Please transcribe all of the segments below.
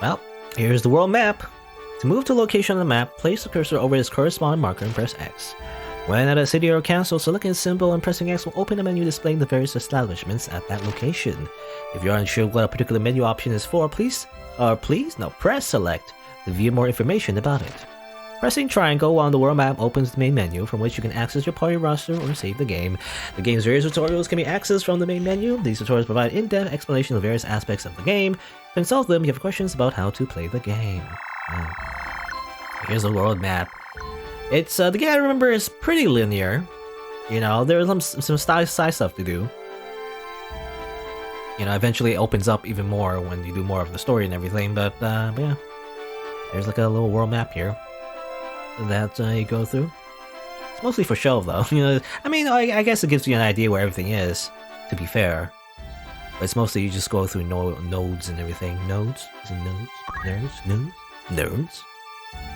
Well, here's the world map. To move to a location on the map, place the cursor over its corresponding marker and press X. When at a city or council, selecting a symbol and pressing X will open a menu displaying the various establishments at that location. If you're unsure what a particular menu option is for, press select to view more information about it. Pressing triangle on the world map opens the main menu, from which you can access your party roster or save the game. The game's various tutorials can be accessed from the main menu. These tutorials provide in-depth explanation of various aspects of the game. Consult them if you have questions about how to play the game. Here's the world map. It's the game I remember is pretty linear. You know, there's some side stuff to do. You know, eventually it opens up even more when you do more of the story and everything. But yeah, there's like a little world map here that you go through. It's mostly for show though. You know, I mean, I guess it gives you an idea where everything is. To be fair, but it's mostly you just go through nodes and everything. Nodes? Is it nodes? Nerds? Nodes? Nerds?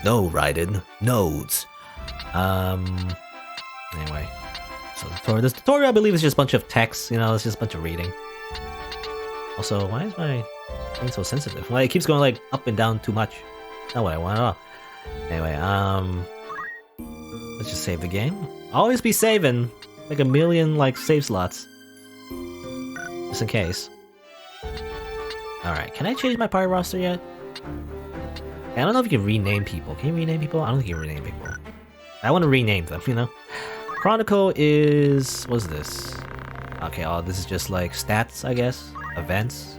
No, Raiden. Nodes. Anyway. So this tutorial I believe is just a bunch of text, you know, it's just a bunch of reading. Also, why is my thing so sensitive? Well, it keeps going like up and down too much. Not what I want at all. Anyway, let's just save the game. Always be saving. Like a million like save slots. Just in case. Alright, can I change my party roster yet? I don't know if you can rename people. Can you rename people? I don't think you can rename people. I want to rename them, you know? Chronicle is... what's this? Okay, oh, this is just like stats, I guess. Events.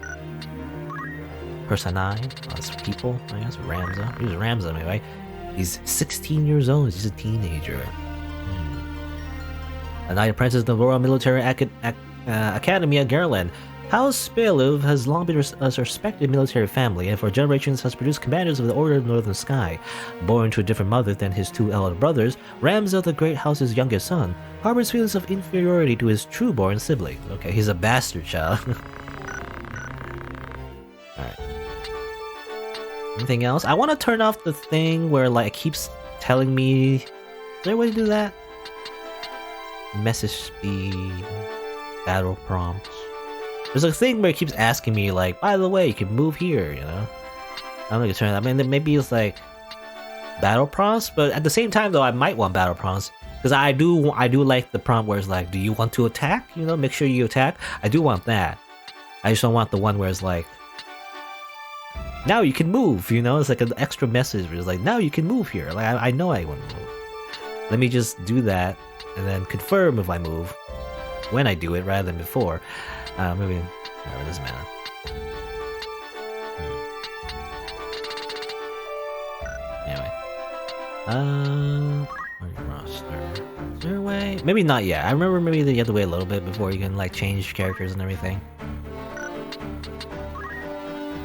Personae. Oh, it's people, I guess. Ramza. Here's Ramza, anyway. He's 16 years old. He's a teenager. A knight apprentice of the Royal Military Academy at Garland. House Beoulve has long been a respected military family and for generations has produced commanders of the Order of the Northern Sky. Born to a different mother than his two elder brothers, Ramza, the Great House's youngest son, harbors feelings of inferiority to his true-born sibling. Okay, he's a bastard child. Alright. Anything else? I want to turn off the thing where like it keeps telling me... Is there a way to do that? Message speed... Battle prompts... There's a thing where it keeps asking me, like, by the way, you can move here, you know? I don't know if you turn it. I mean, maybe it's like battle prompts, but at the same time, though, I might want battle prompts because I do like the prompt where it's like, do you want to attack? You know, make sure you attack. I do want that. I just don't want the one where it's like, now you can move. You know, it's like an extra message where it's like, now you can move here. Like I know I want to move. Let me just do that and then confirm if I move when I do it rather than before. Maybe whatever, it doesn't matter. Anyway. Roster. Is there a way? Maybe not yet. I remember maybe you have to wait a little bit before you can like change characters and everything.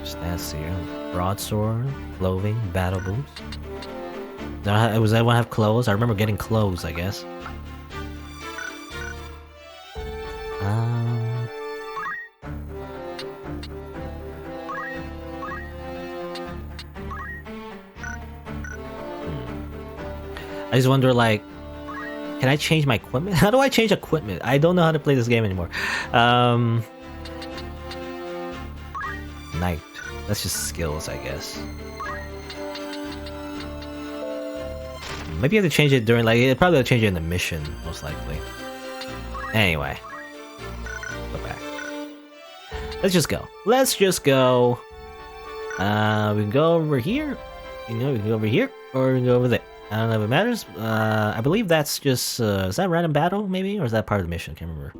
Stats here. Broadsword, clothing, battle boots. Was that one have clothes? I remember getting clothes, I guess. I just wonder, like, can I change my equipment? How do I change equipment? I don't know how to play this game anymore. Knight. That's just skills, I guess. Maybe you have to change it during, like, it probably will change it in the mission, most likely. Anyway. Go back. Let's just go. Let's just go. We can go over here. You know, we can go over here, or we can go over there. I don't know if it matters. I believe that's just... is that random battle, maybe? Or is that part of the mission? I can't remember.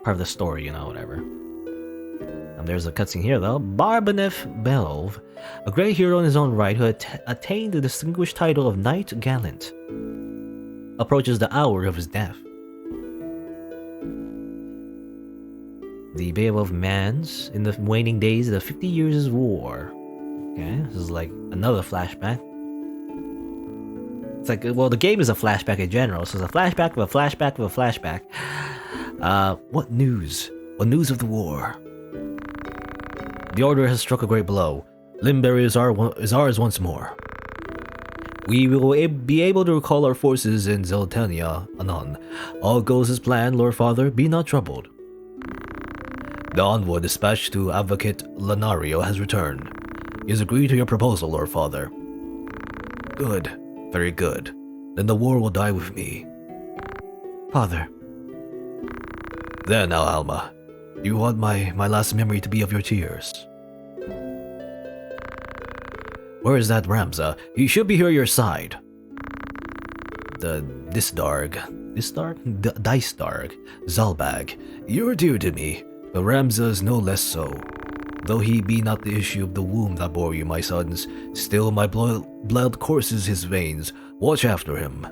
Part of the story, you know, whatever. And there's a cutscene here, though. Ramza Beoulve, a great hero in his own right who attained the distinguished title of Knight Gallant, approaches the hour of his death. The Beowulf mans in the waning days of the 50 Years' War. Okay, this is like another flashback. It's like, well, the game is a flashback in general, so it's a flashback of a flashback of a flashback. What news? What news of the war? The Order has struck a great blow. Limberry is ours once more. We will be able to recall our forces in Zeltania anon. All goes as planned, Lord Father, be not troubled. The envoy dispatched to Advocate Lanario has returned. He has agreed to your proposal, Lord Father. Good. Very good. Then the war will die with me. Father. There now, Alma. You want my last memory to be of your tears. Where is that Ramza? He should be here at your side. Dice-Darg, Zalbag, you are dear to me, but Ramza is no less so. Though he be not the issue of the womb that bore you, my sons, still my blood courses his veins. Watch after him.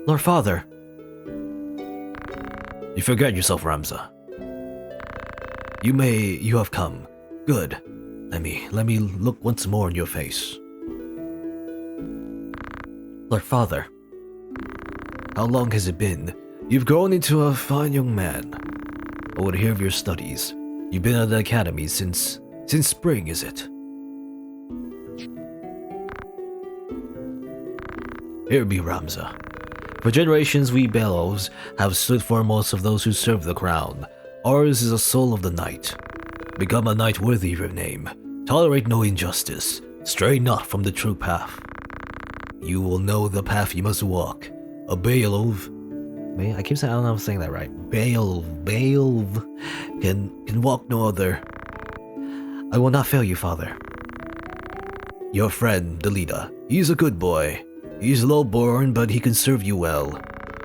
Lord Father. You forget yourself, Ramza. You have come. Good. Let me look once more in your face. Lord Father. How long has it been? You've grown into a fine young man. I would hear of your studies. You've been at the academy since spring, is it? Hear me, Ramza. For generations we Beoulves have stood foremost of those who serve the crown. Ours is a soul of the night. Become a knight worthy of your name. Tolerate no injustice. Stray not from the true path. You will know the path you must walk. A Beoulve. I keep saying, I don't know if I'm saying that right. Beoulve can walk no other. I will not fail you, Father. Your friend, Delita. He's a good boy. He's low-born, but he can serve you well.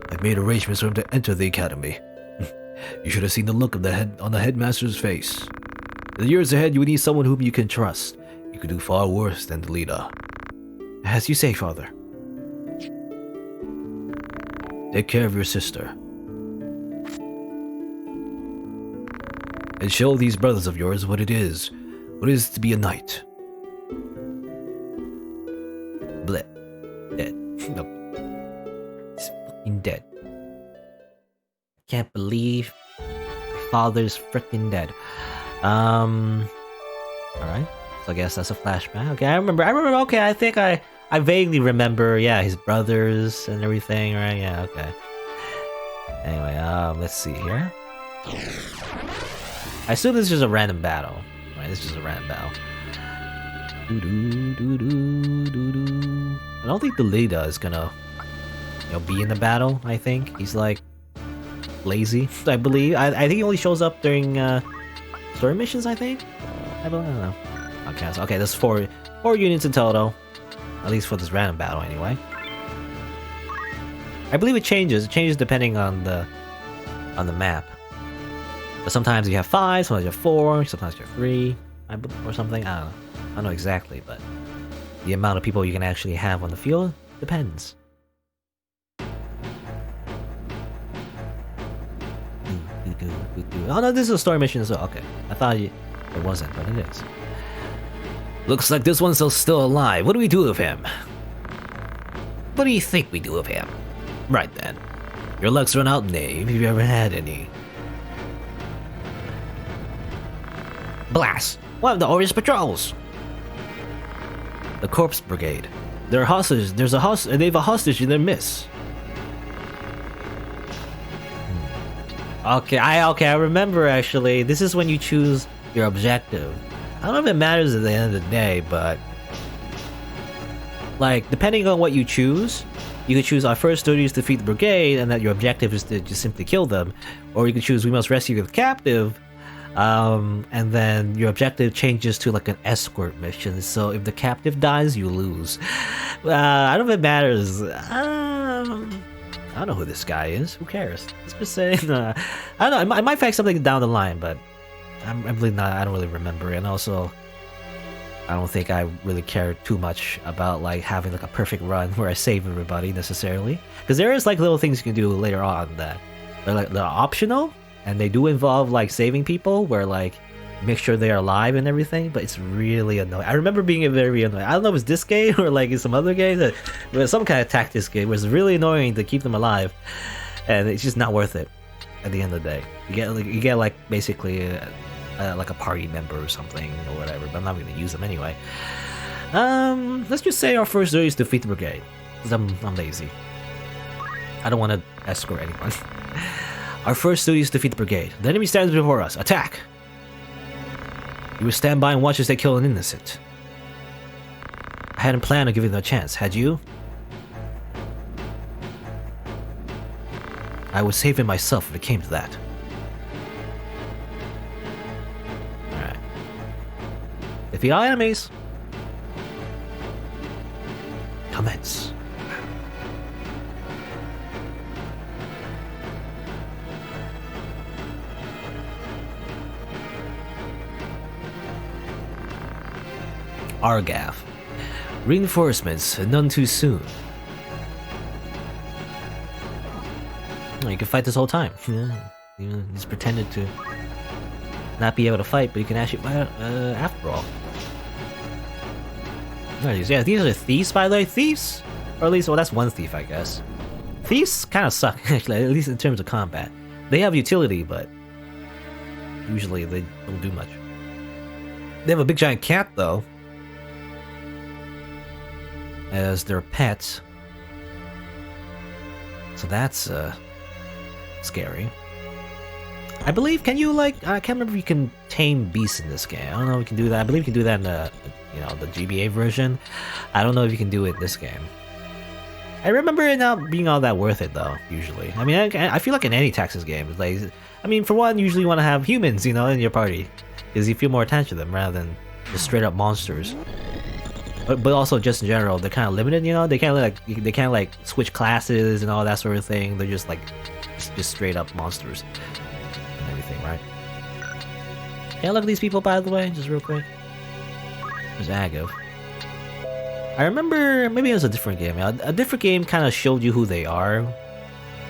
I've made arrangements for him to enter the academy. You should have seen the look of on the headmaster's face. In the years ahead, you need someone whom you can trust. You could do far worse than Delita. As you say, Father. Take care of your sister. And show these brothers of yours what it is to be a knight. Bleh. Dead. Nope. He's fucking dead. Can't believe my father's freaking dead. Alright. So I guess that's a flashback. Okay, I remember, okay, I think I vaguely remember, yeah, his brothers and everything, right? Yeah, okay. Anyway, let's see here. I assume this is just a random battle. Right, this is just a random battle. I don't think Delita is gonna, be in the battle, I think. He's like lazy, I believe. I think he only shows up during story missions, I think. I don't know. Okay, so, there's four units in total. At least for this random battle, anyway. I believe it changes. It changes depending on the map. But sometimes you have 5, sometimes you have 4, sometimes you have 3, or something. I don't know. I don't know exactly, but the amount of people you can actually have on the field depends. Oh no, this is a story mission as well. Okay, I thought it wasn't, but it is. Looks like this one's still alive. What do we do with him? What do you think we do with him? Right then. Your luck's run out, knave, if you ever had any. Blast! One of the Orius patrols! The Corpse Brigade. They're hostage. They have a hostage in their midst. Okay, I remember actually. This is when you choose your objective. I don't know if it matters at the end of the day, but like depending on what you choose, you could choose our first duty is to defeat the brigade, and that your objective is to just simply kill them, or you could choose we must rescue the captive, and then your objective changes to like an escort mission. So if the captive dies, you lose. I don't know if it matters. I don't know who this guy is. Who cares? Let's just say I don't know. I might fact something down the line, but I'm really not. I don't really remember, and also I don't think I really care too much about like having like a perfect run where I save everybody necessarily, because there is like little things you can do later on that they're optional, and they do involve like saving people, where like make sure they're alive and everything. But it's really annoying. I remember being very annoying. I don't know if it's this game or like in some other game, that was some kind of tactics game where it's really annoying to keep them alive, and it's just not worth it. At the end of the day, you get like basically. Like a party member or something or whatever, but I'm not going to use them anyway. Let's just say our first duty is to defeat the brigade, because I'm lazy. I don't want to escort anyone. Our first duty is to defeat the brigade. The enemy stands before us. Attack! You would stand by and watch as they kill an innocent. I hadn't planned on giving them a chance, had you? I would save him myself if it came to that. Alright. Defeat all enemies. Commence. Argav. Reinforcements, none too soon. Oh, you can fight this whole time. Yeah. You just pretended to not be able to fight, but you can actually fight after all. Yeah, these are the thieves, by the way. Thieves? Or at least, well, that's one thief, I guess. Thieves kind of suck, actually, at least in terms of combat. They have utility, but usually they don't do much. They have a big giant cat, though, as their pet. So that's scary. I believe, can you, like, I can't remember if you can tame beasts in this game. I don't know if you can do that. I believe you can do that in the, you know, the GBA version. I don't know if you can do it in this game. I remember it not being all that worth it, though, usually. I mean, I feel like in any Texas game, like, I mean, for one, usually you want to have humans, you know, in your party, because you feel more attached to them rather than just straight up monsters. But also just in general, they're kind of limited, you know. They can't like switch classes and all that sort of thing. They're just like just straight up monsters and everything, right? Can I look at these people, by the way, just real quick? There's Agav. I remember maybe it was a different game. A different game kind of showed you who they are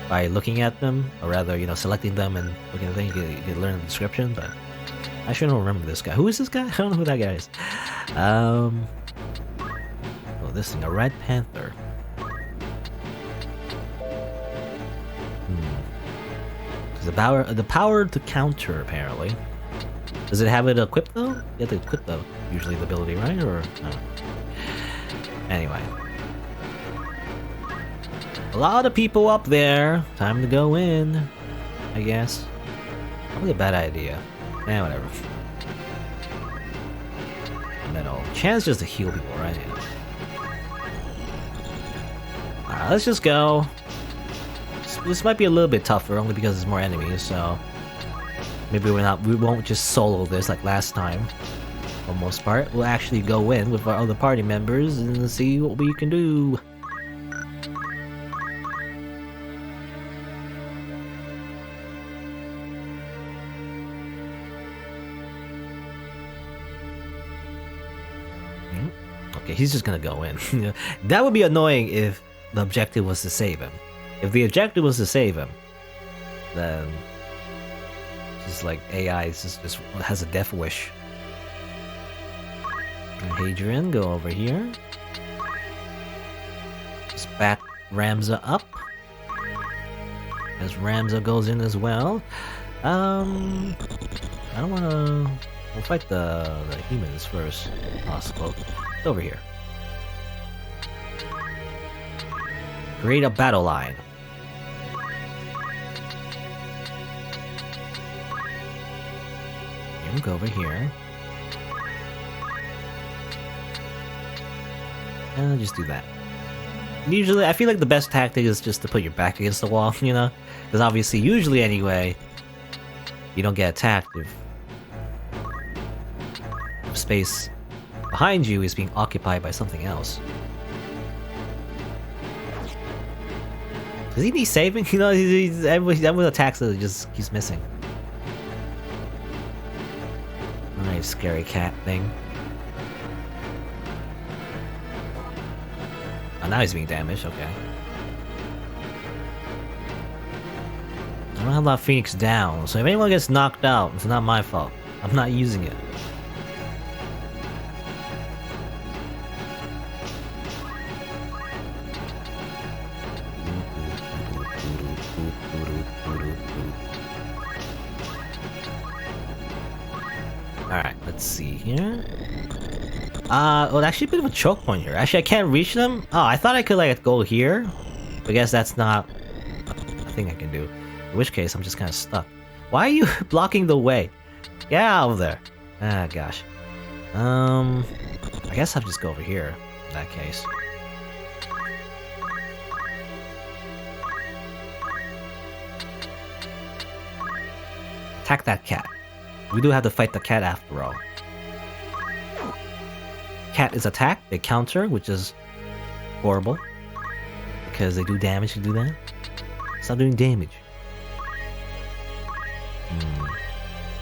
by looking at them, or rather, you know, selecting them and looking at them. You can learn the description, but I sure don't remember this guy. Who is this guy? I don't know who that guy is. Oh, this thing, a red panther. The power to counter, apparently. Does it have it equipped though? You have to equip though, usually the ability, right? Or no? Anyway. A lot of people up there. Time to go in, I guess. Probably a bad idea. Eh, whatever. Metal. Chance just to heal people, right? Yeah. Alright, let's just go. This might be a little bit tougher, only because there's more enemies, so maybe we won't just solo this like last time. For the most part, we'll actually go in with our other party members and see what we can do. Okay, he's just gonna go in. That would be annoying if the objective was to save him. If the objective was to save him, then just like AI just has a death wish. And Hadrian, go over here. Just back Ramza up. As Ramza goes in as well. I don't wanna... We'll fight the humans first, if possible. It's over here. Create a battle line. We'll go over here. And I'll just do that. Usually, I feel like the best tactic is just to put your back against the wall, you know? Because obviously, usually anyway, you don't get attacked if space behind you is being occupied by something else. Does he need saving? You know, everyone attacks that just keeps missing. Nice scary cat thing. Oh, now he's being damaged, okay. I don't have a lot of Phoenix down, so if anyone gets knocked out, it's not my fault. I'm not using it. Alright, let's see here. Well, actually a bit of a choke point here. Actually, I can't reach them. Oh, I thought I could, like, go here. But I guess that's not a thing I can do. In which case, I'm just kind of stuck. Why are you blocking the way? Get out of there. Ah, gosh. I guess I'll just go over here in that case. Attack that cat. We do have to fight the cat after all. Cat is attacked, they counter, which is horrible. Because they do damage to do that. Stop doing damage.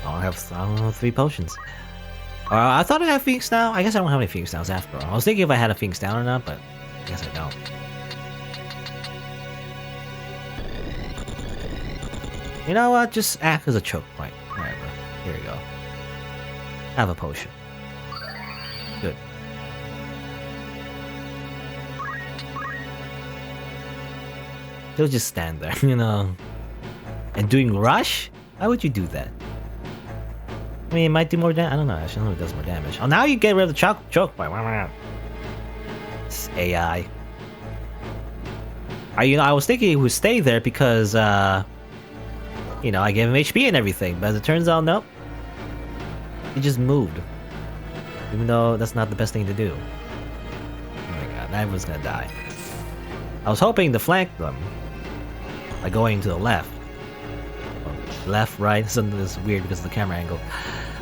I have 3 potions. I thought I had Phoenix Down. I guess I don't have any Phoenix Downs after all. I was thinking if I had a Phoenix Down or not, but I guess I don't. You know what? Just act as a choke point. Whatever. Here we go. Have a potion. Good. They'll just stand there, you know. And doing rush? Why would you do that? I mean, it might do more damage. I don't know. Actually, I know it does more damage. Oh, now you get rid of the choke point. It's AI. I was thinking he would stay there because, you know, I gave him HP and everything. But as it turns out, nope. He just moved. Even though that's not the best thing to do. Oh my god, everyone's gonna die. I was hoping to flank them by going to the left. Left, right, something is weird because of the camera angle.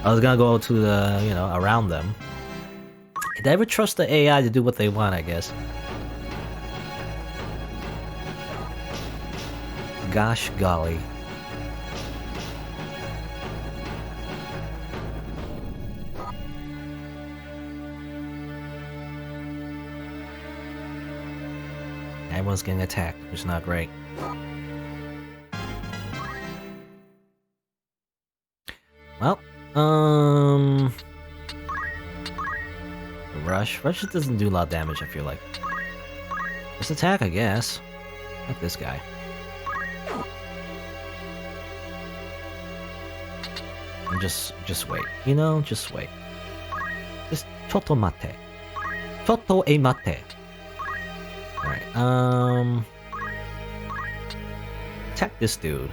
I was gonna go to the, you know, around them. Did I ever trust the AI to do what they want, I guess? Gosh golly. Everyone's getting attacked, which is not great. Well, Rush doesn't do a lot of damage, I feel like. Just attack, I guess. Like this guy. And just wait. You know, just wait. Just chotto mate. Chotto e mate. Alright, attack this dude.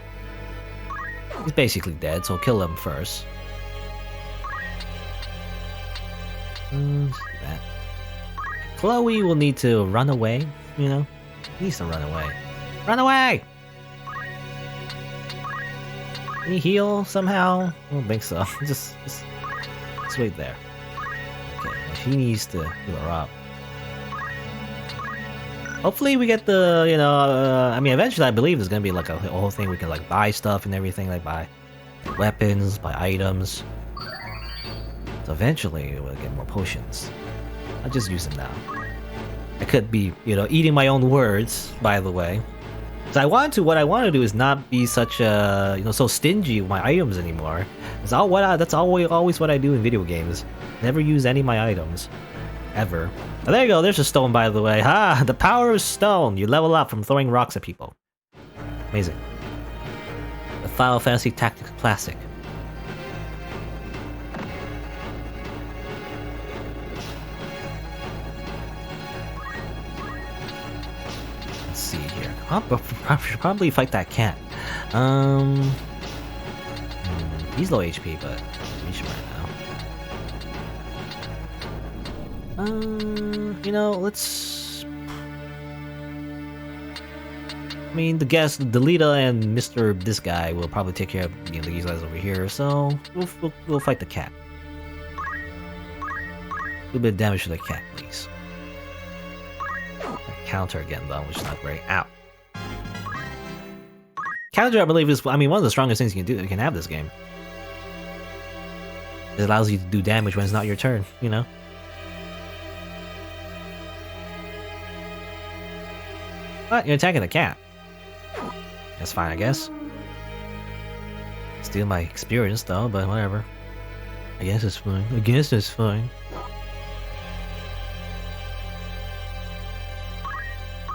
He's basically dead, so kill him first. Let's do that. Chloe will need to run away, you know? He needs to run away. Run away! Can he heal somehow? I don't think so. just wait there. Okay, well, she needs to heal her up. Hopefully we get the, you know, I mean, eventually I believe there's gonna be like a whole thing we can like buy stuff and everything, like buy weapons, buy items. So eventually we'll get more potions. I'll just use them now. I could be, you know, eating my own words, by the way. So what I want to do is not be such a, you know, so stingy with my items anymore. That's always what I do in video games. Never use any of my items. Ever. Oh, there you go, there's a stone, by the way. Ha! The power of stone! You level up from throwing rocks at people. Amazing. The Final Fantasy Tactics Classic. Let's see here. I should probably fight that cat. He's low HP, but we should right now. You know, let's... I mean, the leader and Mr. This guy will probably take care of, you know, these guys over here, so we'll fight the cat. A little bit of damage to the cat, please. Counter again, though, which is not great. Ow. Counter, I believe, is, I mean, one of the strongest things you can have this game. It allows you to do damage when it's not your turn, you know? But you're attacking the cat. That's fine, I guess. Steal my experience, though, but whatever. I guess it's fine. I guess it's fine.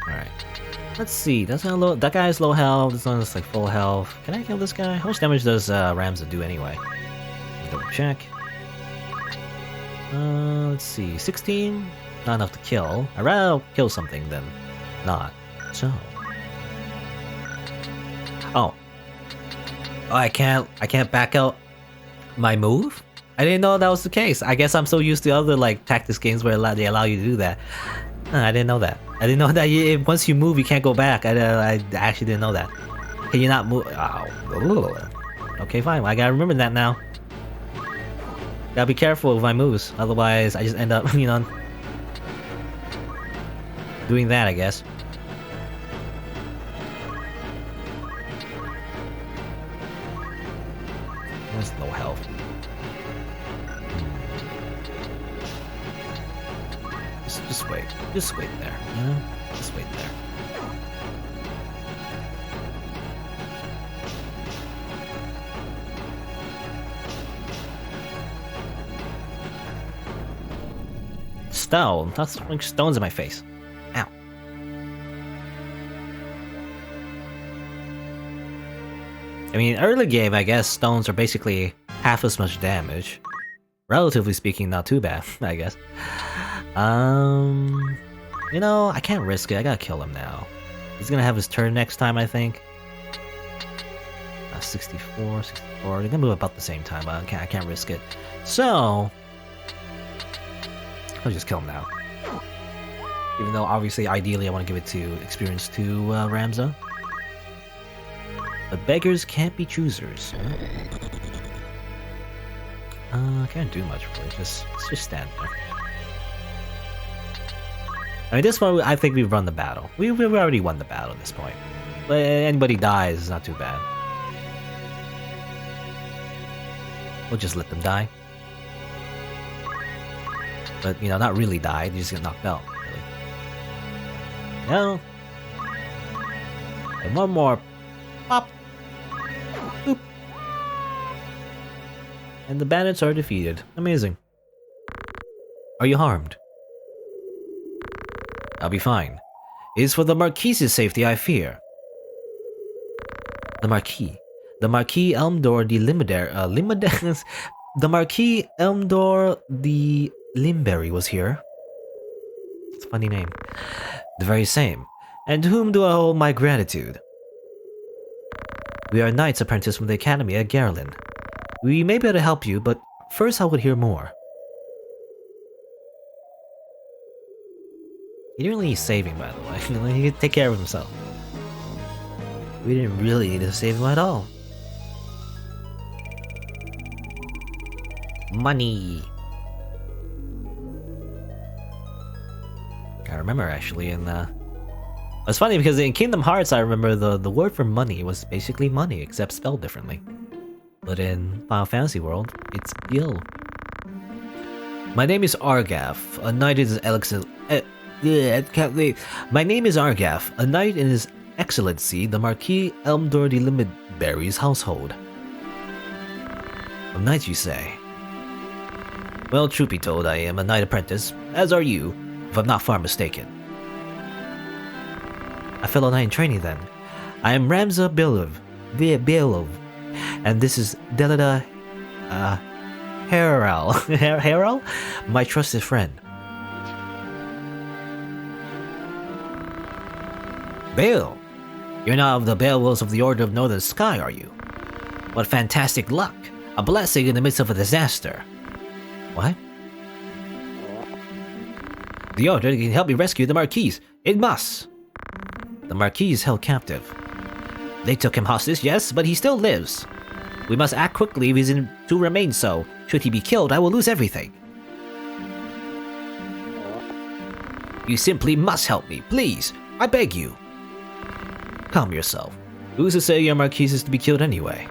Alright. Let's see. That guy's low health. This one's like full health. Can I kill this guy? How much damage does Ramza do anyway? Double check. Let's see. 16? Not enough to kill. I'd rather kill something than not. So. Oh. Oh, I can't back out my move? I didn't know that was the case. I guess I'm so used to other like tactics games where they allow you to do that. I didn't know that. I didn't know that once you move, you can't go back. I actually didn't know that. Can you not move? Oh. Okay, fine. I gotta remember that now. Gotta be careful with my moves, otherwise I just end up, you know, doing that, I guess. There's low health. Just wait. Just wait there. You know? Just wait there. Stone. That's throwing stones in my face. Ow. I mean, early game, I guess stones are basically half as much damage. Relatively speaking, not too bad, I guess. You know, I can't risk it. I gotta kill him now. He's gonna have his turn next time, I think. 64, 64. They're gonna move about the same time, but I can't risk it. So, I'll just kill him now. Even though, obviously, ideally, I want to give it to experience to Ramza. But beggars can't be choosers. I can't do much really. Let's just stand there. I mean, this one, I think we've run the battle. We've already won the battle at this point. But anybody dies, it's not too bad. We'll just let them die. But, you know, not really die, they just get knocked out, really. No. And one more. Pop. Boop. And the bandits are defeated. Amazing. Are you harmed? I'll be fine. It is for the Marquis's safety I fear. The Marquis. The Marquis Elmdor de Limader... the Marquis Elmdor de Limberry was here. It's a funny name. The very same. And to whom do I owe my gratitude? We are knights apprentice from the academy at Garlin. We may be able to help you, but first I would hear more. He didn't really need saving, by the way. He could take care of himself. We didn't really need to save him at all. Money. I remember actually in it's funny because in Kingdom Hearts I remember the word for money was basically money, except spelled differently. But in Final Fantasy World, it's gil. My name is Argaf, a knight in his My name is Argaf, a knight in his excellency, the Marquis Elmdor de Limberry's household. A knight, you say? Well, truth be told, I am a knight apprentice, as are you, if I'm not far mistaken. A fellow knight in training, then. I am Ramza Beoulve, and this is Delida Harrell, my trusted friend. Bale, you're not of the Beowulfs of the Order of Northern Sky, are you? What fantastic luck! A blessing in the midst of a disaster. What? The Order can help me rescue the Marquis. It must! The Marquis is held captive. They took him hostage, yes, but he still lives. We must act quickly if he's to remain so. Should he be killed, I will lose everything. You simply must help me, please. I beg you. Calm yourself. Who's to say your Marquis is to be killed anyway?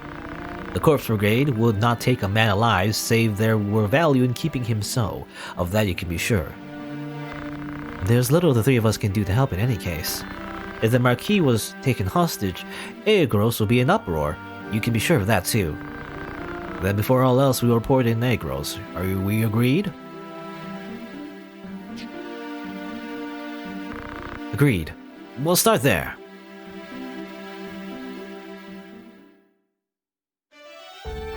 The Corpse Brigade would not take a man alive save there were value in keeping him so. Of that you can be sure. There's little the three of us can do to help in any case. If the Marquis was taken hostage, Aegros will be in uproar. You can be sure of that too. Then before all else we will report in Aegros. Are we agreed? Agreed. We'll start there.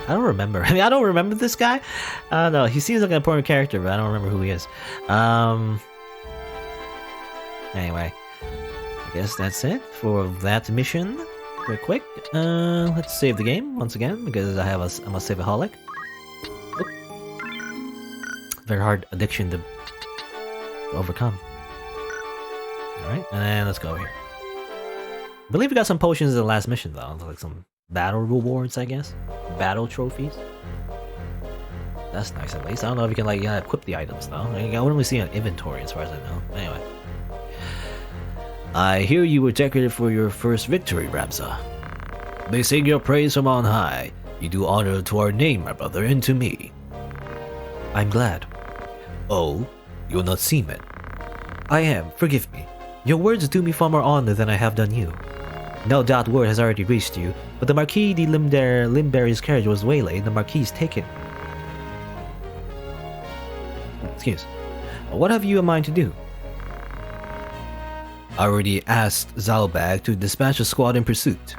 I don't remember. I mean, I don't remember this guy. I don't know. He seems like an important character, but I don't remember who he is. Anyway, I guess that's it for that mission. real quick. Let's save the game once again because I'm a save-aholic. Very hard addiction to overcome. Alright, and then let's go here. I believe we got some potions in the last mission though, like some battle rewards, I guess. Battle trophies. That's nice at least. I don't know if you can like equip the items though. I wouldn't really see an inventory as far as I know. Anyway. I hear you were decorated for your first victory, Ramza. They sing your praise from on high. You do honor to our name, my brother, and to me. I'm glad. Oh, you're not seaman. I am, forgive me. Your words do me far more honor than I have done you. No doubt word has already reached you, but the Marquis de Limberry's carriage was waylaid and the Marquis taken. Excuse. What have you in mind to do? I already asked Zalbag to dispatch a squad in pursuit.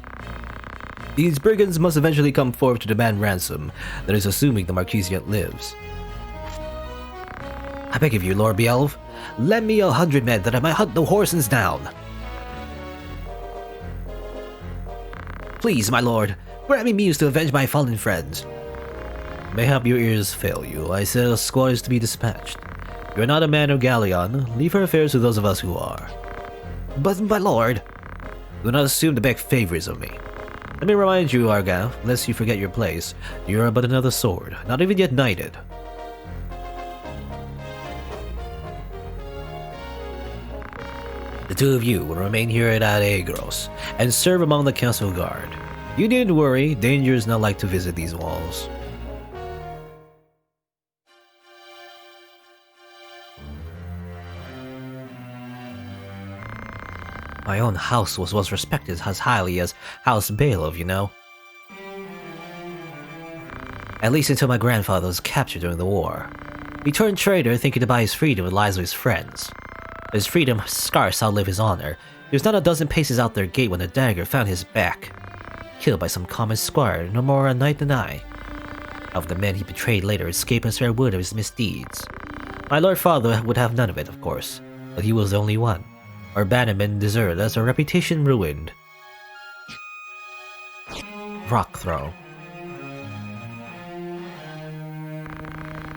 These brigands must eventually come forth to demand ransom, that is assuming the Marquis yet lives. I beg of you, Lord Beoulve, lend me 100 men that I might hunt the Horsens down. Please, my lord, grant me means to avenge my fallen friends. Mayhap your ears fail you. I said a squad is to be dispatched. You're not a man of galleon. Leave her affairs to those of us who are. But, my lord, do not assume to beg favors of me. Let me remind you, Argav, lest you forget your place, you are but another sword, not even yet knighted. The two of you will remain here at Aegros and serve among the castle guard. You needn't worry, danger is not like to visit these walls. My own house was once respected as highly as House Beoulve, you know. At least until my grandfather was captured during the war. He turned traitor thinking to buy his freedom with lies of his friends. His freedom scarce outlived his honor. He was not a dozen paces out their gate when a dagger found his back. Killed by some common squire, no more a knight than I. Of the men he betrayed later escaped as fair word of his misdeeds. My lord father would have none of it, of course, but he was the only one. Our bannermen deserted us, our reputation ruined. Rock throw.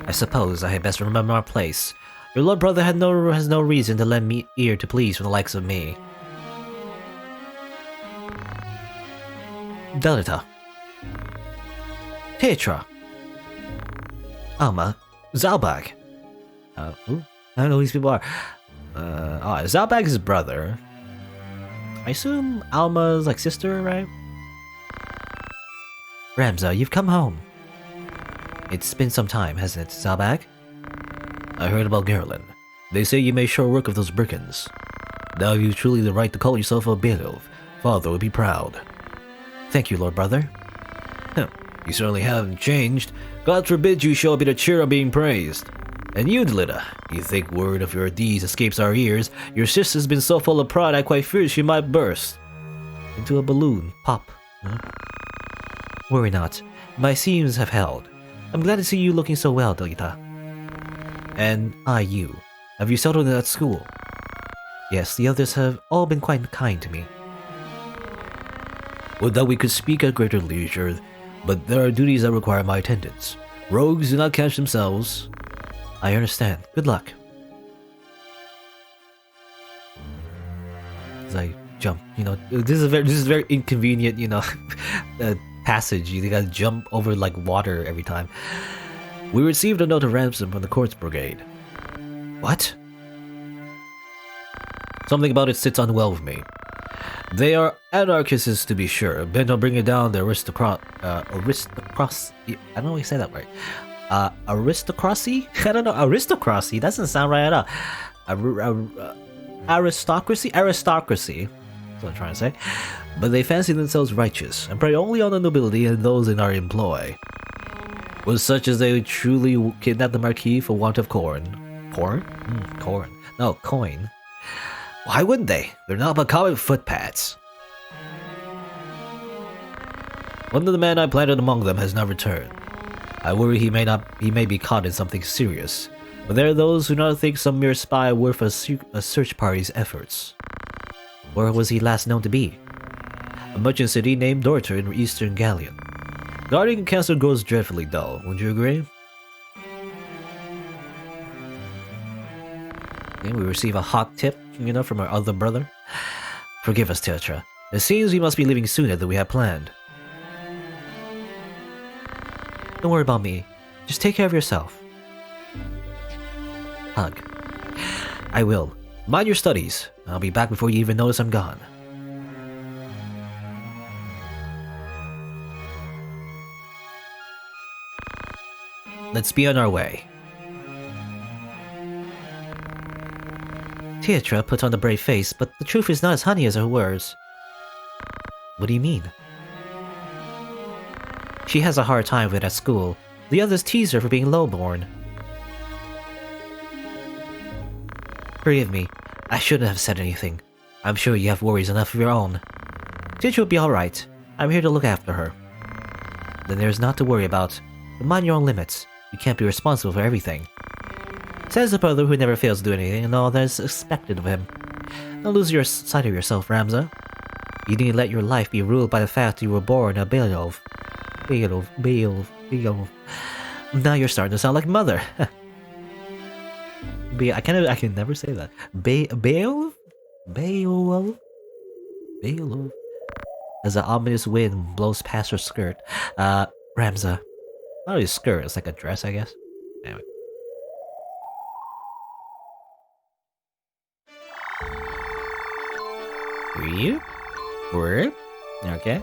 I suppose I had best remember our place. Your lord brother has no reason to lend me ear to please from the likes of me. Delita. Tetra. Alma. Zalbag. I don't know who these people are. Zalbag's his brother. I assume Alma's like sister, right? Ramza, you've come home. It's been some time, hasn't it, Zalbag? I heard about Gerlin. They say you made short work of those brigands. Now you've truly the right to call yourself a Beoulve. Father would be proud. Thank you, Lord Brother. You certainly haven't changed. God forbid you show a bit of cheer on being praised. And you, Delita, you think word of your deeds escapes our ears? Your sister's been so full of pride I quite fear she might burst. Into a balloon. Pop. Worry not. My seams have held. I'm glad to see you looking so well, Delita. And you. Have you settled in that school? Yes, the others have all been quite kind to me. Would that we could speak at greater leisure, but there are duties that require my attendance. Rogues do not catch themselves. I understand. Good luck. As I jump, this is very inconvenient, passage. You gotta jump over like water every time. We received a note of ransom from the Courts Brigade. What? Something about it sits unwell with me. They are anarchists to be sure, bent on bringing down the aristocracy. I don't know if I say that right. Aristocracy? I don't know. Aristocracy? That doesn't sound right at all. Aristocracy? Aristocracy. That's what I'm trying to say. But they fancy themselves righteous and prey only on the nobility and those in our employ. Was such as they would truly kidnap the Marquis for want of corn. Corn? Corn. No, coin. Why wouldn't they? They're not but common footpads. One of the men I planted among them has not returned. I worry he may be caught in something serious. But there are those who do not think some mere spy worth a search party's efforts. Where was he last known to be? a merchant city named Dorter in Eastern Gallium. Guarding a castle grows dreadfully dull, wouldn't you agree? And we receive a hot tip, from our other brother. Forgive us, Tetra. It seems we must be leaving sooner than we had planned. Don't worry about me. Just take care of yourself. Hug. I will. Mind your studies. I'll be back before you even notice I'm gone. Let's be on our way. Tetra puts on a brave face, but the truth is not as honey as her words. What do you mean? She has a hard time with it at school. The others tease her for being lowborn. Forgive me. I shouldn't have said anything. I'm sure you have worries enough of your own. Tetra will be alright. I'm here to look after her. Then there's not to worry about. But mind your own limits. You can't be responsible for everything. Says the brother who never fails to do anything and all that is expected of him. Don't lose your sight of yourself, Ramza. You need to let your life be ruled by the fact you were born a Beoulve. Beoulve. Now you're starting to sound like mother. I can never say that. Beoulve? Beoulve. As an ominous wind blows past her skirt. Ramza. Not really a skirt, it's like a dress, I guess. Anyway. Okay.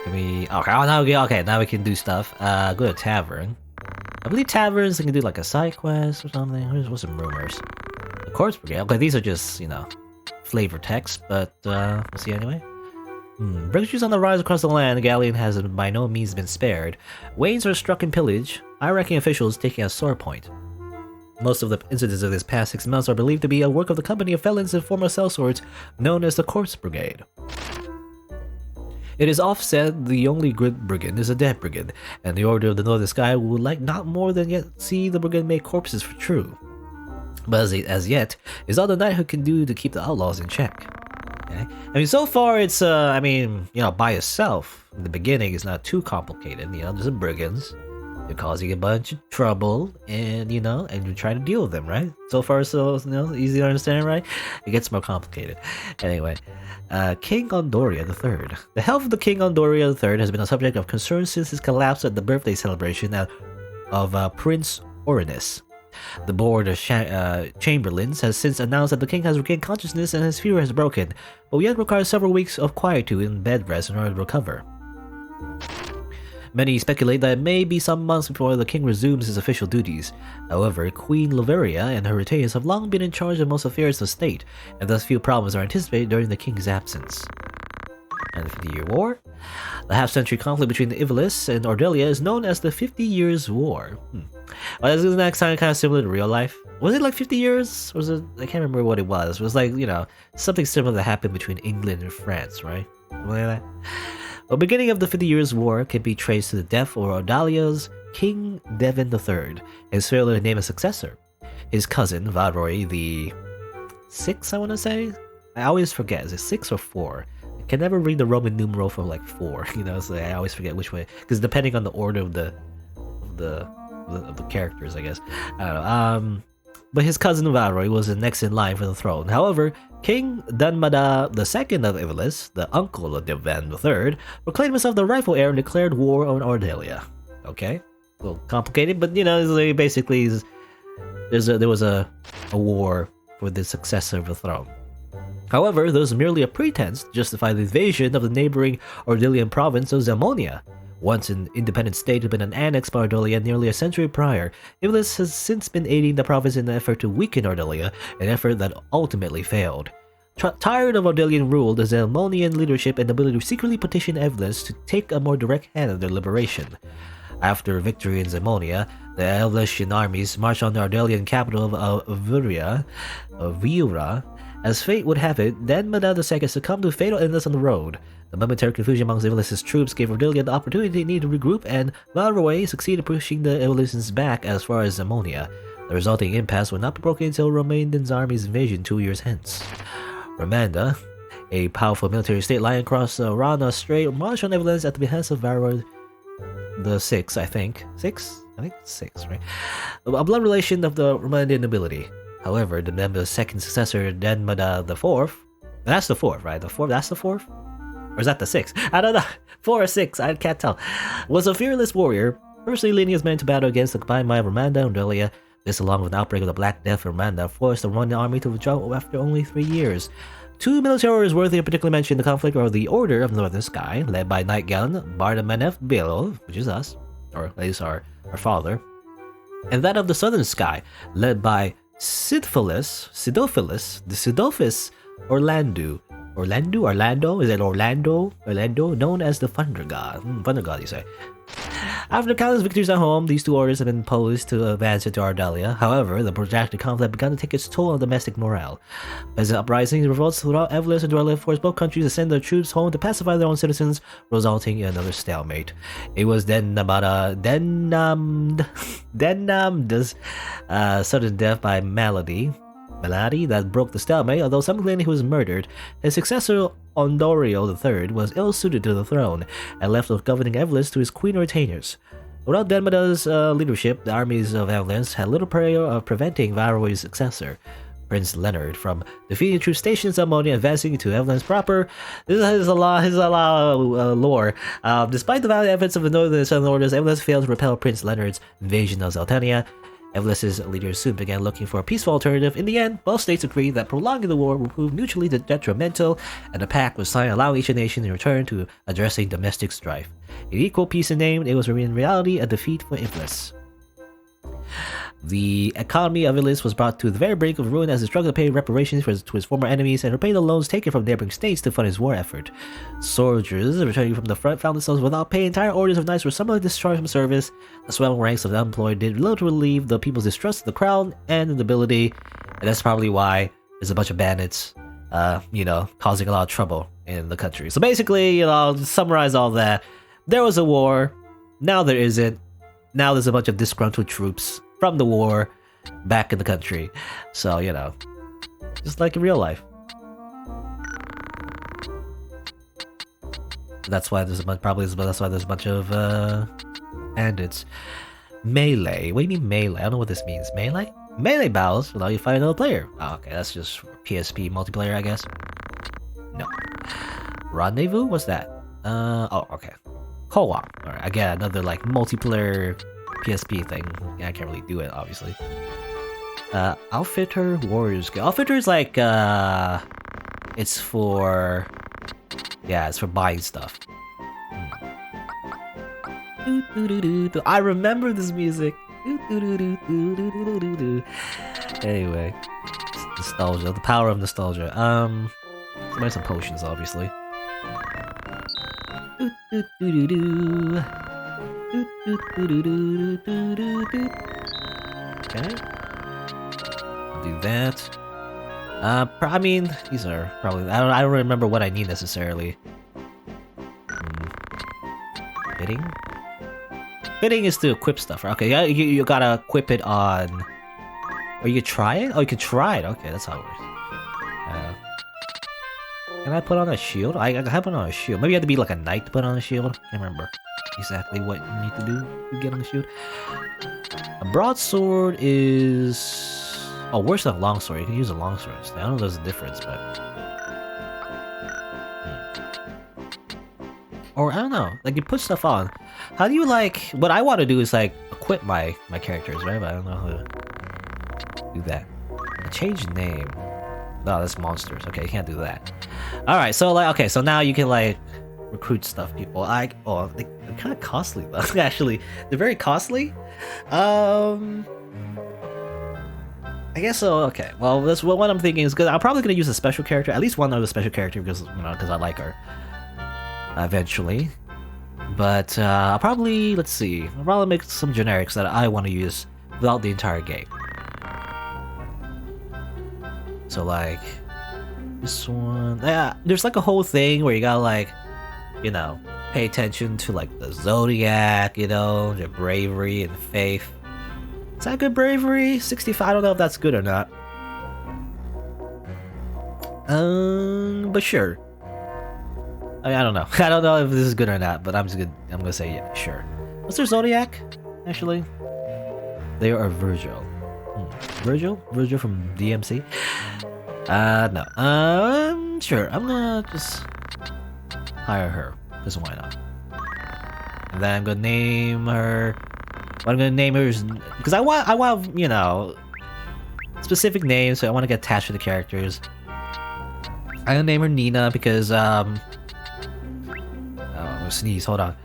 Can we... Okay, now we can do stuff. Go to tavern. I believe taverns, they can do like a side quest or something. What's some rumors? The Corpse Brigade. Okay, these are just, flavor text, but we'll see anyway. Breakages on the rise across the land. The galleon has by no means been spared. Wains are struck and pillaged. Iraqi officials taking a sore point. Most of the incidents of this past 6 months are believed to be a work of the company of felons and former sellswords known as the Corpse Brigade. It is oft said the only good brigand is a dead brigand, and the Order of the Northern Sky would like not more than yet see the brigand make corpses for true. But as yet, is all the knighthood can do to keep the outlaws in check. Okay? So far it's, by itself, in the beginning it's not too complicated, there's some brigands. They're causing a bunch of trouble, and and you're trying to deal with them, right? So far, so easy to understand, right? It gets more complicated. Anyway, King Gondoria III. The health of the King Gondoria III has been a subject of concern since his collapse at the birthday celebration of Prince Orinus. The board of chamberlains has since announced that the king has regained consciousness and his fever has broken, but yet requires several weeks of quietude and bed rest in order to recover. Many speculate that it may be some months before the king resumes his official duties. However, Queen Laveria and her retainers have long been in charge of most affairs of state, and thus few problems are anticipated during the king's absence. And the 50-Year War? The half-century conflict between the Ivalice and Ordelia is known as the 50 Years' War. Well, isn't that kind of similar to real life? Was it like 50 years? Or was it? I can't remember what it was. It was like, something similar that happened between England and France, right? Something like that. The beginning of the 50 Years' War can be traced to the death of Ordalia's King Devon III, his failure to name a successor. His cousin, Vadroy the 6th, I want to say? I always forget, is it 6 or 4? I can never read the Roman numeral for like 4, so I always forget which way, because depending on the order of the characters, I guess. I don't know. But his cousin Vadroy was the next in line for the throne. However, King Danmada II of Ivalice, the uncle of Devan III, proclaimed himself the rightful heir and declared war on Ordelia. Okay, a little complicated, but basically, there was a war for the successor of the throne. However, there was merely a pretense to justify the invasion of the neighboring Ordelian province of Zamonia. Once an independent state had been annexed by Ordelia nearly a century prior, Ivalice has since been aiding the province in an effort to weaken Ordelia, an effort that ultimately failed. Tired of Ordelian rule, the Zelmonian leadership and ability to secretly petition Ivalice to take a more direct hand in their liberation. After victory in Zamonia, the Ivalian armies marched on the Ordelian capital of Viura. As fate would have it, Danmada II succumbed to fatal illness on the road. The momentary confusion amongst Ivalice's troops gave Ordelia the opportunity to regroup, and Valroy succeeded pushing the Ivalicians back as far as Zamonia. The resulting impasse would not be broken until Romandan's army's invasion 2 years hence. Romanda, a powerful military state lying across the Rana Strait, marched on Ivalice at the behest of Varroid the Sixth, I think. Six? I think six, right? A blood relation of the Romandian nobility. However, the Denmada's second successor, Denmada the Fourth, that's the fourth, right? The fourth, that's the fourth? Or is that the sixth? I don't know. 4 or 6, I can't tell. Was a fearless warrior, personally leading his men to battle against the combined might of Ramanda and Gondoria. This, along with an outbreak of the Black Death in Ramanda, forced the Roman army to withdraw after only 3 years. 2 military warriors worthy of particular mention in the conflict are the Order of Northern Sky, led by Knight Gallant Ramza Beoulve, which is us, or at least our father, and that of the Southern Sky, led by Sidolphus Orlando, is it Orlando, known as the Thunder God. Thunder God, you say. After countless victories at home, these 2 orders have been posed to advance into Ardalia. However, the protracted conflict began to take its toll on domestic morale. Peasant uprisings and revolts throughout Ivalice and Dorlia forced both countries to send their troops home to pacify their own citizens, resulting in another stalemate. It was Denmada's sudden death by malady that broke the stalemate. Although some claim he was murdered, his successor Gondoria III was ill-suited to the throne and left of governing Ivalice to his queen retainers. Without Denmada's leadership, the armies of Ivalice had little prayer of preventing Varroid's successor, Prince Leonard, from defeating troops stationed in Salmonia and advancing into Ivalice proper. This is a lot of lore. Despite the valiant efforts of the Northern and Southern Orders, Ivalice failed to repel Prince Leonard's invasion of Zeltania. Ivalice's leaders soon began looking for a peaceful alternative. In the end, both states agreed that prolonging the war would prove mutually detrimental, and a pact was signed allowing each nation to return to addressing domestic strife. In equal peace in name, it was in reality a defeat for Ivalice. The economy of Ivalice was brought to the very brink of ruin as he struggled to pay reparations to his former enemies and repay the loans taken from neighboring states to fund his war effort. Soldiers returning from the front found themselves without pay. Entire orders of knights were summarily discharged from service. The swelling ranks of the unemployed did little to relieve the people's distrust of the crown and the nobility, and that's probably why there's a bunch of bandits, causing a lot of trouble in the country. So basically, to summarize all that, there was a war, now there isn't. Now there's a bunch of disgruntled troops from the war back in the country. So, just like in real life. That's why there's a bunch of bandits. Melee. What do you mean melee? I don't know what this means. Melee? Melee battles allow you to fight another player. Oh, okay, that's just PSP multiplayer, I guess. No. Rendezvous? What's that? Okay. Co-op. Alright, again, another multiplayer PSP thing. Yeah, I can't really do it, obviously. Outfitter Warriors. Outfitter is it's for buying stuff. I remember this music. Anyway, nostalgia, the power of nostalgia. Buy some potions, obviously. Okay. Do that. I mean, these are probably. I don't remember what I need necessarily. Fitting. Fitting is to equip stuff. Right? Okay, you gotta equip it on. Or you can try it. Oh, you can try it. Okay, that's how it works. Can I put on a shield? I can put on a shield. Maybe you have to be like a knight to put on a shield. Can't remember exactly what you need to do to get on the shield. A broadsword is... Oh, worse than a longsword. You can use a longsword instead. I don't know if there's a difference, but... Or, I don't know. You put stuff on. How do you, What I want to do is, equip my characters, right? But I don't know how to do that. Change name. No, that's monsters. Okay, you can't do that. Alright, so, okay, so now you can, recruit people. They're kind of costly, though, actually. They're very costly. I guess so, okay. Well, that's what I'm thinking is, because I'm probably going to use a special character, at least one other special character, because I like her. Eventually. But, I'll probably, let's see. I'll probably make some generics that I want to use throughout the entire game. So, this one... Yeah, there's a whole thing where you gotta, pay attention to, the zodiac, your bravery and faith. Is that good bravery? 65? I don't know if that's good or not. But sure. I mean, I don't know. I don't know if this is good or not, but I'm just good. I'm gonna say yeah, sure. What's their zodiac? Actually, they are Virgil. Virgil from DMC. No. Sure. I'm gonna just hire her. Because why not? And then I'm gonna name her. What I'm gonna name her is because I want you know specific names, so I want to get attached to the characters. I'm gonna name her Nina because oh, I'm gonna sneeze. Hold on.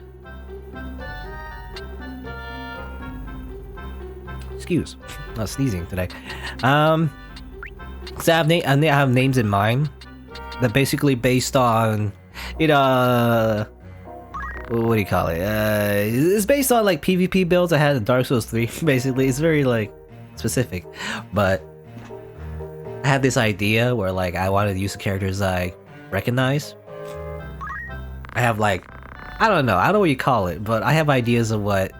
Excuse, not sneezing today. So I have names in mind that basically based on, you know, what do you call it? It's based on like PvP builds I had in Dark Souls 3. Basically, it's very like specific, but I had this idea where like I wanted to use the characters I recognize. I have like, I don't know what you call it, but I have ideas of what.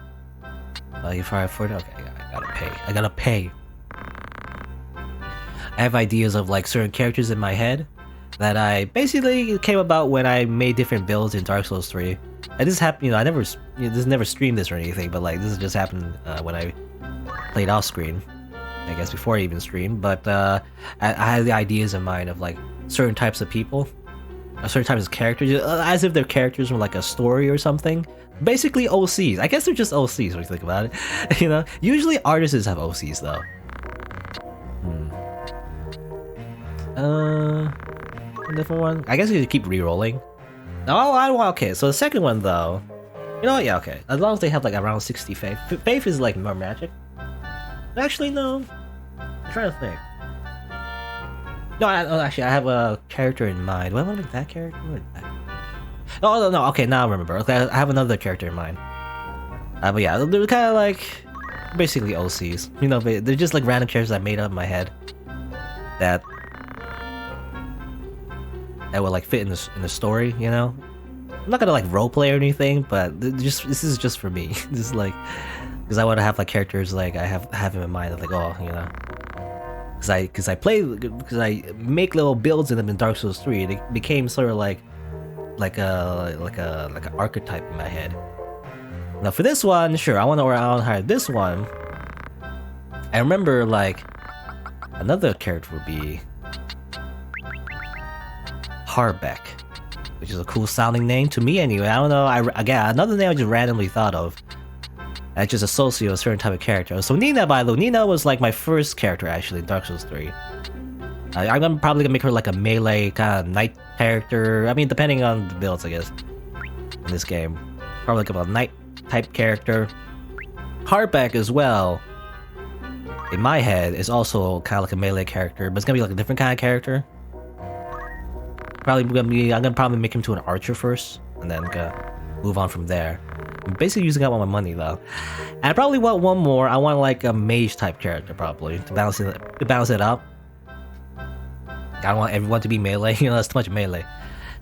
If I afford, okay, I gotta pay. I have ideas of like certain characters in my head that I basically came about when I made different builds in Dark Souls 3. And this happened, you know, this never streamed this or anything, but like this just happened when I played off screen. I guess before I even streamed, but I had the ideas in mind of like certain types of people, certain types of characters, as if they're characters from like a story or something. Basically OCs. I guess they're just OCs when you think about it. You know, usually artists have OCs though. A different one. I guess you could keep re-rolling. Oh, I want. Okay, so the second one though. You know what? Yeah, okay. As long as they have like around 60 faith. Faith is like more magic. Actually, no. I'm trying to think. No, actually, I have a character in mind. Do I want to make that character? Oh, no, okay, now I remember. Okay, I have another character in mind. But yeah, they're kind of like basically OCs. You know, they're just like random characters I made up in my head that would like fit in the story. You know, I'm not gonna like roleplay or anything, but this is just for me. This is like because I want to have like characters like I have in mind. Like, oh, you know. Because I make little builds in them in Dark Souls 3, and it became sort of like an archetype in my head. Now for this one, sure, I want to hire this one. I remember like another character would be Harbeck, which is a cool sounding name to me anyway. I don't know. Again, another name I just randomly thought of. I just associate with a certain type of character. So Nina, by the way, Nina was like my first character actually in Dark Souls 3. I'm probably gonna make her like a melee kind of knight character. I mean, depending on the builds, I guess. In this game, probably like a knight type character. Harbeck as well. In my head, is also kind of like a melee character, but it's gonna be like a different kind of character. I'm gonna probably make him to an archer first, and then move on from there. I'm basically using up all my money though. And I probably want one more. I want like a mage type character probably to balance it up. I don't want everyone to be melee. You know, that's too much melee.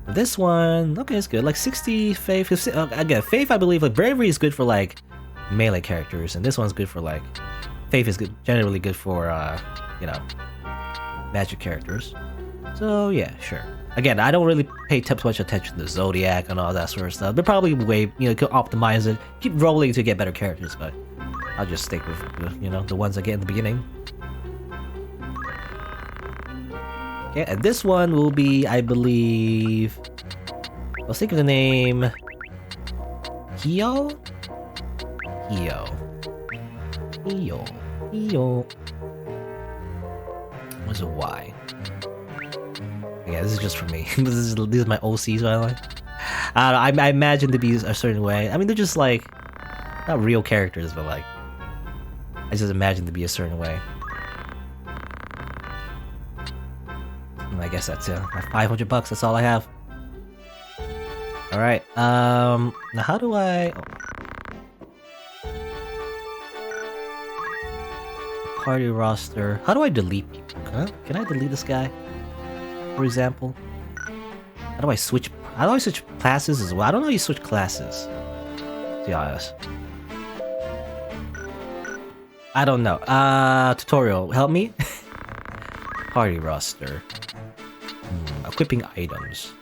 But this one, okay, it's good. Like 60 faith. Again, faith I believe like bravery is good for like melee characters, and this one's good for like faith is good, generally good for you know, magic characters. So yeah, sure. Again, I don't really pay too much attention to the zodiac and all that sort of stuff. They're probably could optimize it, keep rolling to get better characters, but I'll just stick with you know, the ones I get in the beginning. Okay, and this one will be, I believe, let's think of the name Hio. What's a Y? Yeah, this is just for me. These are my OCs, by the way. I imagine to be a certain way. I mean, they're just like not real characters, but like I just imagine to be a certain way. And I guess that's it. $500. That's all I have. All right. Now how do I? Party roster. How do I delete people? Can I delete this guy? For example, how do I switch classes as well? I don't know how you switch classes, to be honest. I don't know. Tutorial, help me. Party roster. equipping items.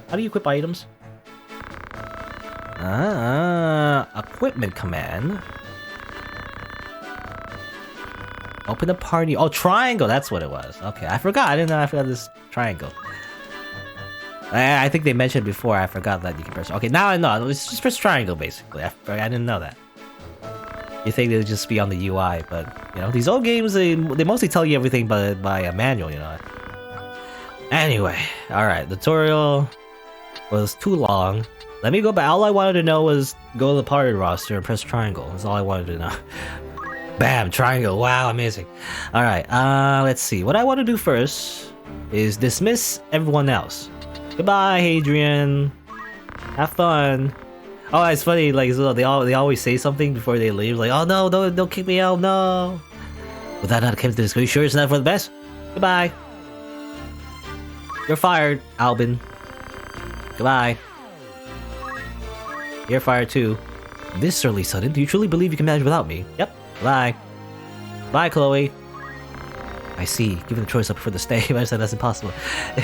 How do you equip items? Equipment command. Open the party. Oh, triangle. That's what it was. Okay, I forgot. I didn't know I forgot this triangle. I think they mentioned before. I forgot that you can press. Okay, now I know. It's just press triangle basically. I didn't know that. You think they'd just be on the UI, but you know these old games they mostly tell you everything by a manual. You know. Anyway, all right. The tutorial was too long. Let me go back. All I wanted to know was go to the party roster and press triangle. That's all I wanted to know. Bam, triangle. Wow, amazing. All right. Let's see. What I want to do first is dismiss everyone else. Goodbye, Hadrian. Have fun. Oh, it's funny. Like they always say something before they leave. Like, oh no, don't kick me out. No. But that not came to this. Are you sure it's not for the best? Goodbye. You're fired, Albin. Goodbye. You're fired too. This is certainly sudden. Do you truly believe you can manage without me? Yep. Bye. Bye, Chloe. I see. Given the choice, I prefer to stay. I said that's impossible.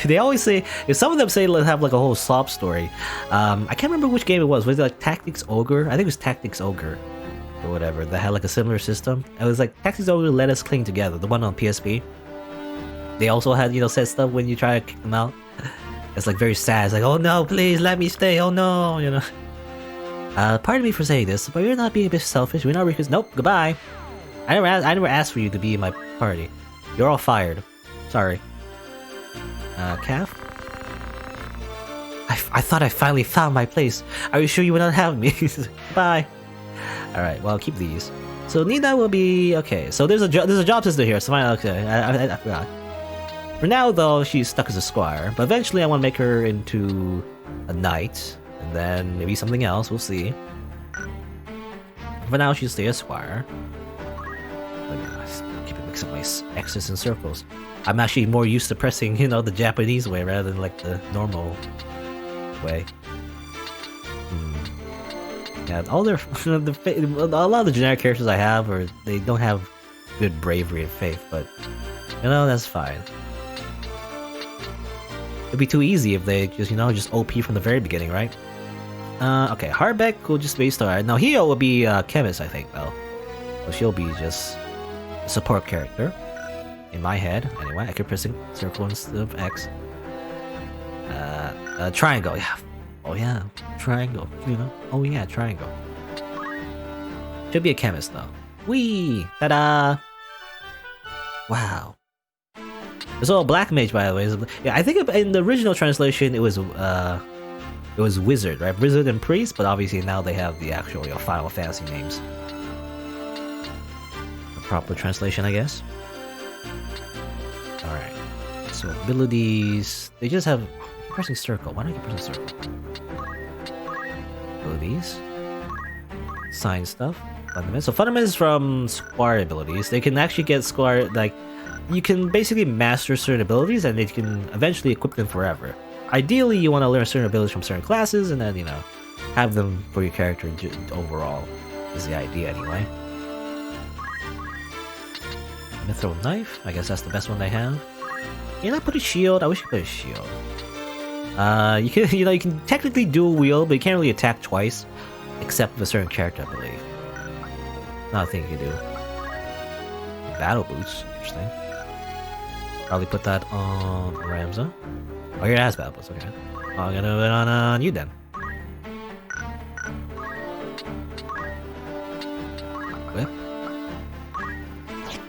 They always say, if some of them say let's have like a whole sob story. I can't remember which game it was. Was it like Tactics Ogre? I think it was Tactics Ogre or whatever. That had like a similar system. It was like Tactics Ogre Let Us Cling Together, the one on PSP. They also had, you know, said stuff when you try to kick them out. It's like very sad. It's like, oh no, please let me stay. Oh no, you know. Pardon me for saying this, but you're not being a bit selfish. We're not because nope. Goodbye. I never asked for you to be in my party. You're all fired. Sorry. Calf? I thought I finally found my place. Are you sure you would not have me? Bye. Alright, well, keep these. So Nina will be... Okay, so there's a job system here, so fine, okay. I forgot. For now, though, she's stuck as a squire. But eventually I want to make her into a knight. And then maybe something else, we'll see. For now, she'll stay a squire. Mix up my X's and circles. I'm actually more used to pressing, you know, the Japanese way rather than like the normal way. Yeah, all their a lot of the generic characters I have, or they don't have good bravery and faith, but you know that's fine. It'd be too easy if they just just OP from the very beginning, right? Okay, Harbeck will just be star. Now Hio will be chemist, I think, though. So she'll be just support character in my head. Anyway, I keep pressing circle instead of X. Triangle, yeah. Oh yeah, triangle. You know. Oh yeah, triangle. Should be a chemist though. Whee! Ta-da! Wow. So a black mage, by the way. Yeah, I think in the original translation it was wizard, right? Wizard and priest, but obviously now they have the actual Final Fantasy names. Proper translation, I guess. Alright. So abilities... They just have... Keep pressing circle. Why don't you press circle? Abilities. Sign stuff. Fundamentals. So fundamentals from squire abilities. They can actually get squire... Like, you can basically master certain abilities and they can eventually equip them forever. Ideally, you want to learn certain abilities from certain classes and then, have them for your character overall. Is the idea, anyway. I'm gonna throw a knife. I guess that's the best one they have. Can I put a shield? I wish you put a shield. You can, you can technically dual wield, but you can't really attack twice, except with a certain character, I believe. Another thing you can do. Battle boots, interesting. Probably put that on Ramza. Oh, here it has battle boots. Okay. I'm gonna put it on you then. Equip.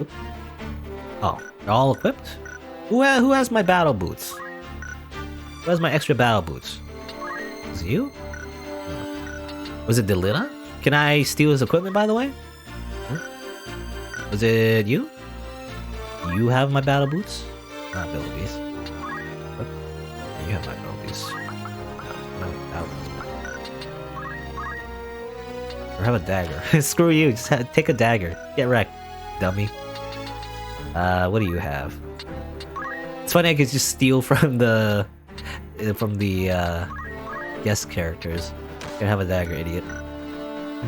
Oop. Oh, they're all equipped? Who has my battle boots? Who has my extra battle boots? Is it you? Was it Delita? Can I steal his equipment, by the way? Was it you? You have my battle boots? Not abilities. What? You have my abilities. Or have a dagger. Screw you, just take a dagger. Get wrecked, dummy. What do you have? It's funny I could just steal from the guest characters. You can have a dagger, idiot.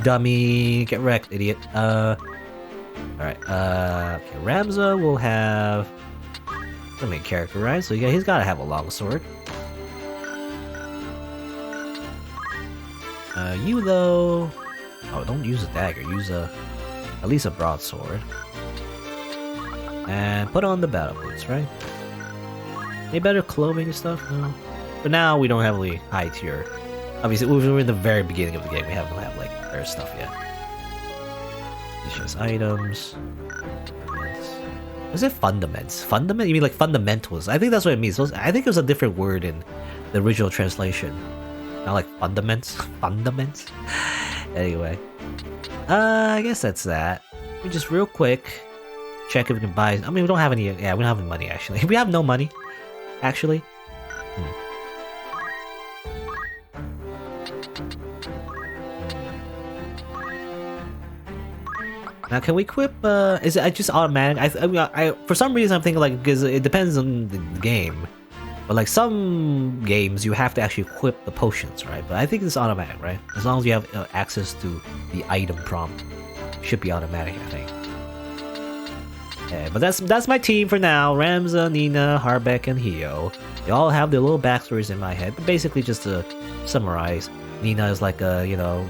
Dummy, get wrecked, idiot. Alright, okay, Ramza will have the main character, right? So yeah, he's gotta have a long sword. You though... Oh, don't use a dagger. Use at least a broadsword. And put on the battle boots, right? Any better clothing and stuff? No. For now, we don't have really high tier. Obviously, we're in the very beginning of the game. We don't have like rare stuff yet. It's just items. Is it fundaments? Fundament? You mean like fundamentals? I think that's what it means. I think it was a different word in the original translation. Not like fundaments. Fundaments. Anyway, I guess that's that. We just real quick check if we can buy. I mean, we don't have any. Yeah, we don't have any money actually. We have no money, actually. Now, can we equip? Is it just automatic? I for some reason I'm thinking like because it depends on the game, but like some games you have to actually equip the potions, right? But I think it's automatic, right? As long as you have access to the item prompt, it should be automatic, I think. Okay, but that's my team for now. Ramza, Nina, Harbeck, and Hio. They all have their little backstories in my head, but basically just to summarize, Nina is like a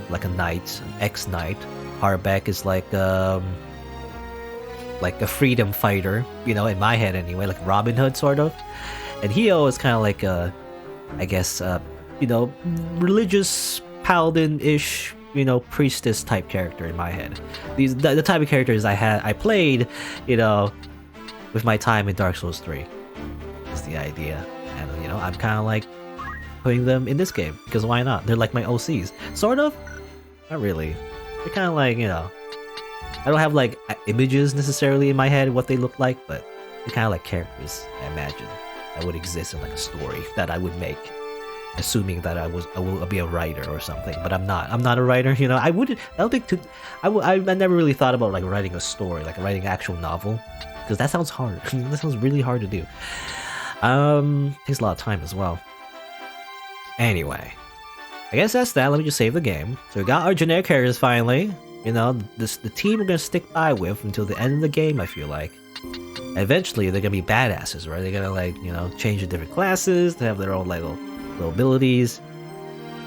like a knight, an ex-knight. Harbeck is like a freedom fighter, in my head anyway, like Robin Hood sort of. And Hio is kind of like a, I guess, religious paladin-ish, priestess type character in my head. The type of characters I played, with my time in Dark Souls 3. Is the idea, and I'm kind of like putting them in this game because why not? They're like my OCs, sort of. Not really. They're kind of like, I don't have like images necessarily in my head what they look like, but they're kind of like characters I imagine that would exist in like a story that I would make, assuming that I will be a writer or something. But I'm not a writer. I don't think I never really thought about like writing a story, like writing an actual novel, because that sounds hard. That sounds really hard to do. Takes a lot of time as well. Anyway, I guess that's that. Let me just save the game. So we got our generic characters finally. The team we're gonna stick by with until the end of the game, I feel like. Eventually, they're gonna be badasses, right? They're gonna like, change to different classes. They have their own like little abilities.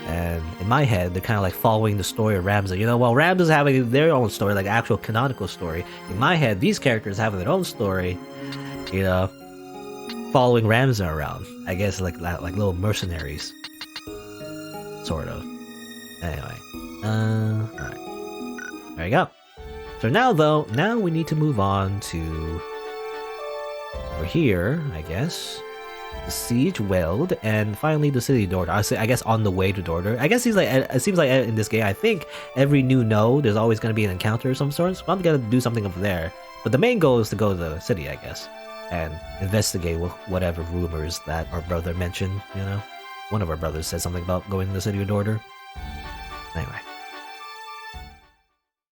And in my head, they're kind of like following the story of Ramza. While Ramza's having their own story, like actual canonical story. In my head, these characters having their own story. Following Ramza around. I guess like little mercenaries. Sort of. Anyway. Alright. There you go. So now we need to move on to over here, I guess. The Siege Weld, and finally the City Dorder. I guess on the way to Dorder. I guess it seems like in this game, I think every new node, there's always going to be an encounter of some sort, so I'm going to do something over there. But the main goal is to go to the city, I guess, and investigate whatever rumors that our brother mentioned, One of our brothers said something about going to the City of Dorder. Anyway.